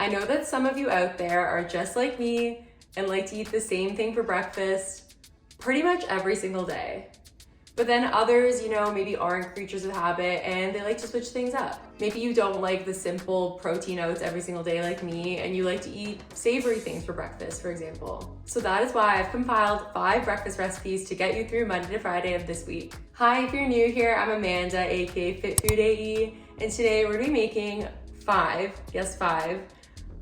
I know that some of you out there are just like me and like to eat the same thing for breakfast pretty much every single day. But then others, maybe aren't creatures of habit and they like to switch things up. Maybe you don't like the simple protein oats every single day like me, and you like to eat savory things for breakfast, for example. So that is why I've compiled 5 breakfast recipes to get you through Monday to Friday of this week. Hi, if you're new here, I'm Amanda, aka Fit Food AE, and today we're gonna be making 5, yes 5,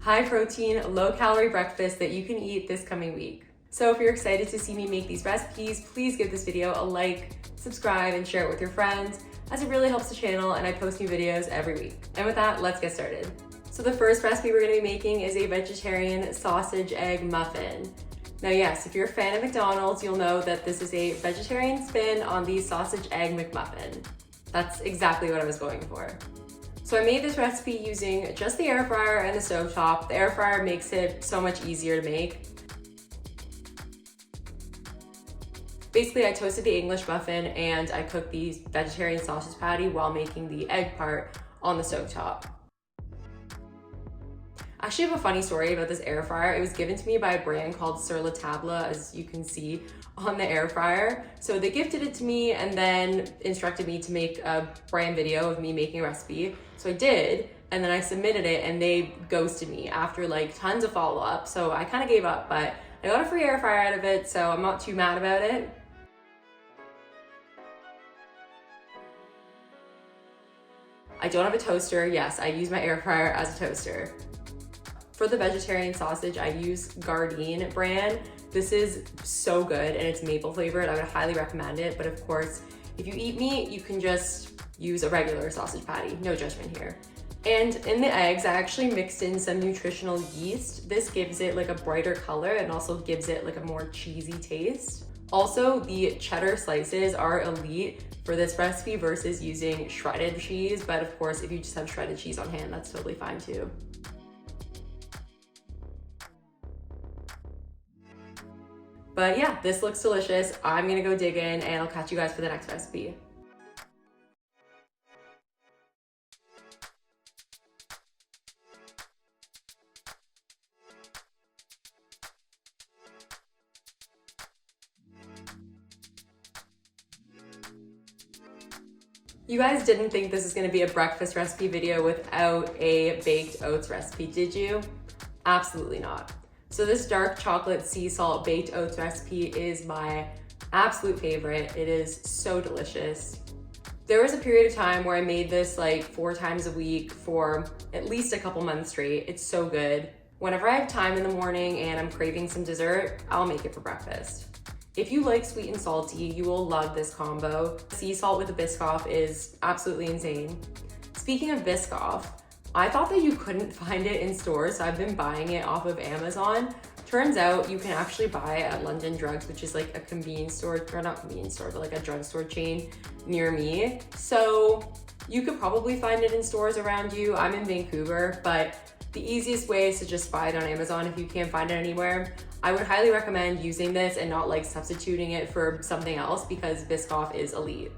high protein, low calorie breakfasts that you can eat this coming week. So if you're excited to see me make these recipes, please give this video a like, subscribe, and share it with your friends, as it really helps the channel and I post new videos every week. And with that, let's get started. So the first recipe we're gonna be making is a vegetarian sausage egg muffin. Now yes, if you're a fan of McDonald's, you'll know that this is a vegetarian spin on the sausage egg McMuffin. That's exactly what I was going for. So I made this recipe using just the air fryer and the stovetop. The air fryer makes it so much easier to make. Basically, I toasted the English muffin and I cooked the vegetarian sausage patty while making the egg part on the stovetop. I actually have a funny story about this air fryer. It was given to me by a brand called Sur La Table, as you can see on the air fryer. So they gifted it to me and then instructed me to make a brand video of me making a recipe. So I did, and then I submitted it and they ghosted me after like tons of follow-up. So I kind of gave up, but I got a free air fryer out of it, so I'm not too mad about it. I don't have a toaster. Yes, I use my air fryer as a toaster. For the vegetarian sausage, I use Gardein brand. This is so good and it's maple flavored. I would highly recommend it. But of course, if you eat meat, you can just use a regular sausage patty. No judgment here. And in the eggs, I actually mixed in some nutritional yeast. This gives it like a brighter color and also gives it like a more cheesy taste. Also, the cheddar slices are elite for this recipe versus using shredded cheese. But of course, if you just have shredded cheese on hand, that's totally fine too. But yeah, this looks delicious. I'm gonna go dig in and I'll catch you guys for the next recipe. You guys didn't think this was gonna be a breakfast recipe video without a baked oats recipe, did you? Absolutely not. So this dark chocolate sea salt baked oats recipe is my absolute favorite. It is so delicious. There was a period of time where I made this like 4 times a week for at least a couple months straight. It's so good. Whenever I have time in the morning and I'm craving some dessert, I'll make it for breakfast. If you like sweet and salty, you will love this combo. Sea salt with a Biscoff is absolutely insane. Speaking of Biscoff, I thought that you couldn't find it in stores, so I've been buying it off of Amazon. Turns out you can actually buy it at London Drugs, which is like a convenience store, or not convenience store, but like a drugstore chain near me. So you could probably find it in stores around you. I'm in Vancouver, but the easiest way is to just buy it on Amazon if you can't find it anywhere. I would highly recommend using this and not like substituting it for something else because Biscoff is elite.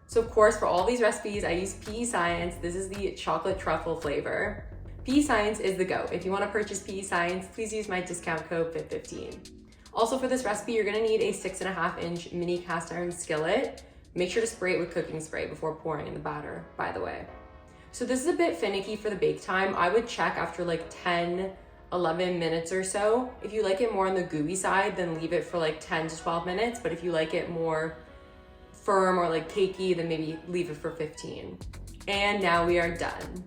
So of course, for all these recipes, I use PE Science. This is the chocolate truffle flavor. PE Science is the go. If you want to purchase PE Science, please use my discount code FIT15. Also for this recipe, you're gonna need a 6.5-inch mini cast iron skillet. Make sure to spray it with cooking spray before pouring in the batter, by the way. So this is a bit finicky for the bake time. I would check after like 10, 11 minutes or so. If you like it more on the gooey side, then leave it for like 10 to 12 minutes. But if you like it more firm or like cakey, then maybe leave it for 15. And now we are done.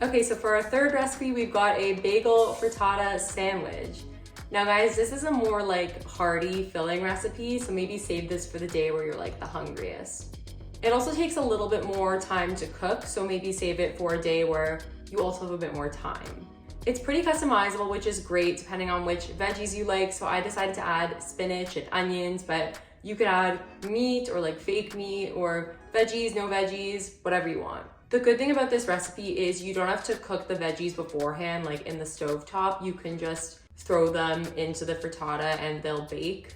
Okay, so for our third recipe, we've got a bagel frittata sandwich. Now guys, this is a more like hearty, filling recipe, so maybe save this for the day where you're like the hungriest. It also takes a little bit more time to cook, so maybe save it for a day where you also have a bit more time. It's pretty customizable, which is great depending on which veggies you like. So I decided to add spinach and onions, but you could add meat or like fake meat or veggies, no veggies, whatever you want. The good thing about this recipe is you don't have to cook the veggies beforehand, like in the stovetop. You can just throw them into the frittata and they'll bake.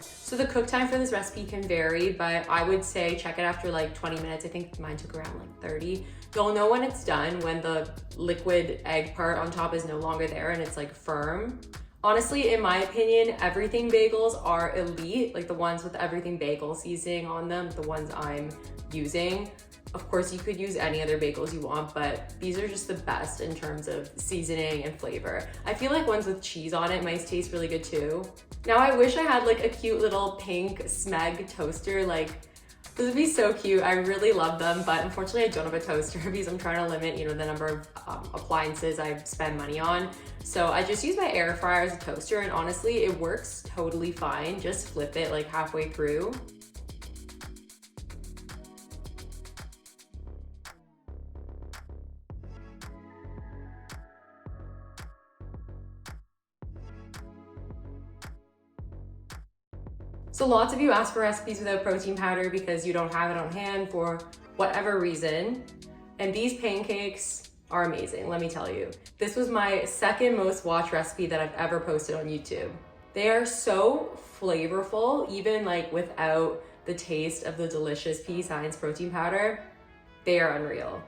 So the cook time for this recipe can vary, but I would say check it after like 20 minutes. I think mine took around like 30. You'll know when it's done when the liquid egg part on top is no longer there and it's like firm. Honestly, in my opinion, everything bagels are elite, like the ones with everything bagel seasoning on them, the ones I'm using. Of course, you could use any other bagels you want, but these are just the best in terms of seasoning and flavor. I feel like ones with cheese on it might taste really good too. Now I wish I had like a cute little pink Smeg toaster. Like, this would be so cute. I really love them, but unfortunately I don't have a toaster because I'm trying to limit, the number of appliances I spend money on. So I just use my air fryer as a toaster, and honestly, it works totally fine. Just flip it like halfway through. So lots of you ask for recipes without protein powder because you don't have it on hand for whatever reason. And these pancakes are amazing, let me tell you. This was my second most watched recipe that I've ever posted on YouTube. They are so flavorful, even like without the taste of the delicious pea science protein powder. They are unreal.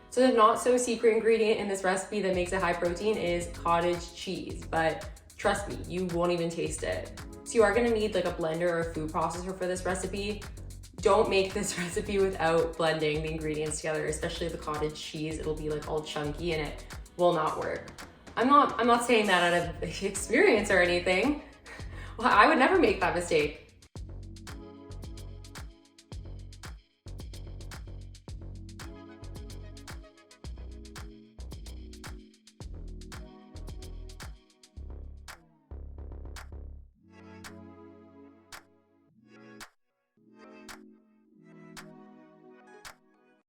So the not so secret ingredient in this recipe that makes it high protein is cottage cheese, but trust me, you won't even taste it. So you are gonna need like a blender or a food processor for this recipe. Don't make this recipe without blending the ingredients together, especially the cottage cheese. It'll be like all chunky and it will not work. I'm not saying that out of experience or anything. Well, I would never make that mistake.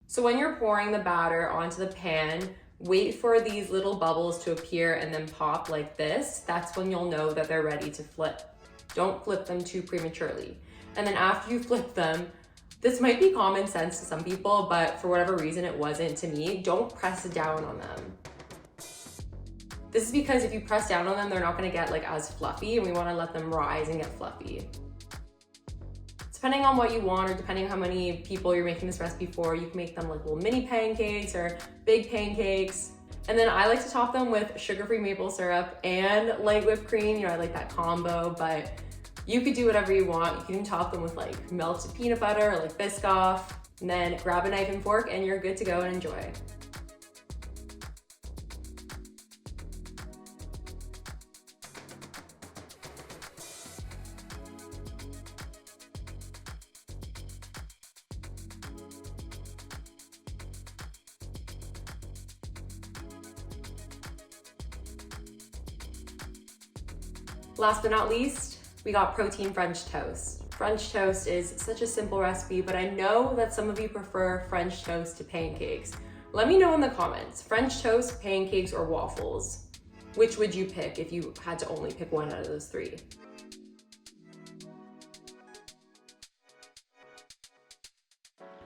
So when you're pouring the batter onto the pan, wait for these little bubbles to appear and then pop like this. That's when you'll know that they're ready to flip. Don't flip them too prematurely. And then after you flip them, this might be common sense to some people, but for whatever reason it wasn't to me, don't press down on them. This is because if you press down on them, they're not gonna get like as fluffy, and we wanna let them rise and get fluffy. Depending on what you want, or depending on how many people you're making this recipe for, you can make them like little mini pancakes or big pancakes. And then I like to top them with sugar-free maple syrup and light whipped cream. I like that combo, but you could do whatever you want. You can top them with like melted peanut butter or like Biscoff, and then grab a knife and fork and you're good to go and enjoy. Last but not least, we got protein French toast. French toast is such a simple recipe, but I know that some of you prefer French toast to pancakes. Let me know in the comments, French toast, pancakes, or waffles. Which would you pick if you had to only pick one out of those three?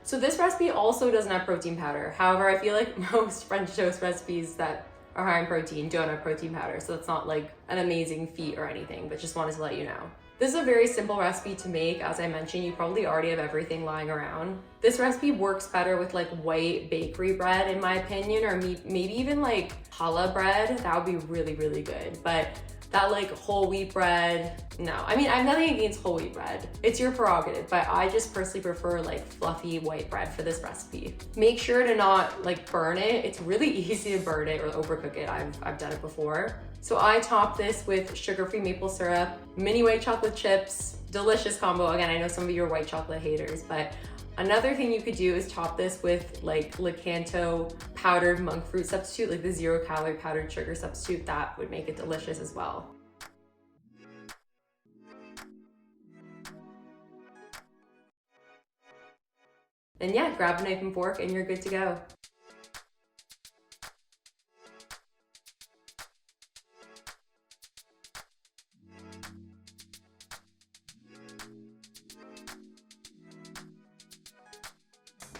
So this recipe also doesn't have protein powder. However, I feel like most French toast recipes that are high in protein don't have protein powder, so it's not like an amazing feat or anything, but just wanted to let you know. This is a very simple recipe to make. As I mentioned, you probably already have everything lying around. This recipe works better with like white bakery bread, in my opinion, or maybe even like challah bread. That would be really, really good. But that like whole wheat bread, no. I mean, I have nothing against whole wheat bread. It's your prerogative, but I just personally prefer like fluffy white bread for this recipe. Make sure to not like burn it. It's really easy to burn it or overcook it. I've done it before. So I top this with sugar-free maple syrup, mini white chocolate chips, delicious combo. Again, I know some of you are white chocolate haters, but another thing you could do is top this with like Lakanto powdered monk fruit substitute, like the 0-calorie powdered sugar substitute. That would make it delicious as well. And yeah, grab a knife and fork and you're good to go.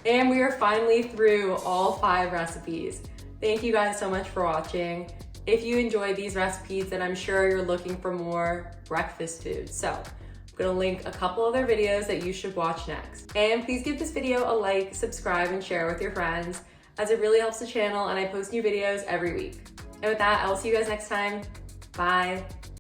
And we are finally through all 5 recipes. Thank you guys so much for watching. If you enjoyed these recipes, then I'm sure you're looking for more breakfast food. So I'm gonna link a couple other videos that you should watch next. And please give this video a like, subscribe, and share with your friends, as it really helps the channel and I post new videos every week. And with that, I will see you guys next time. Bye.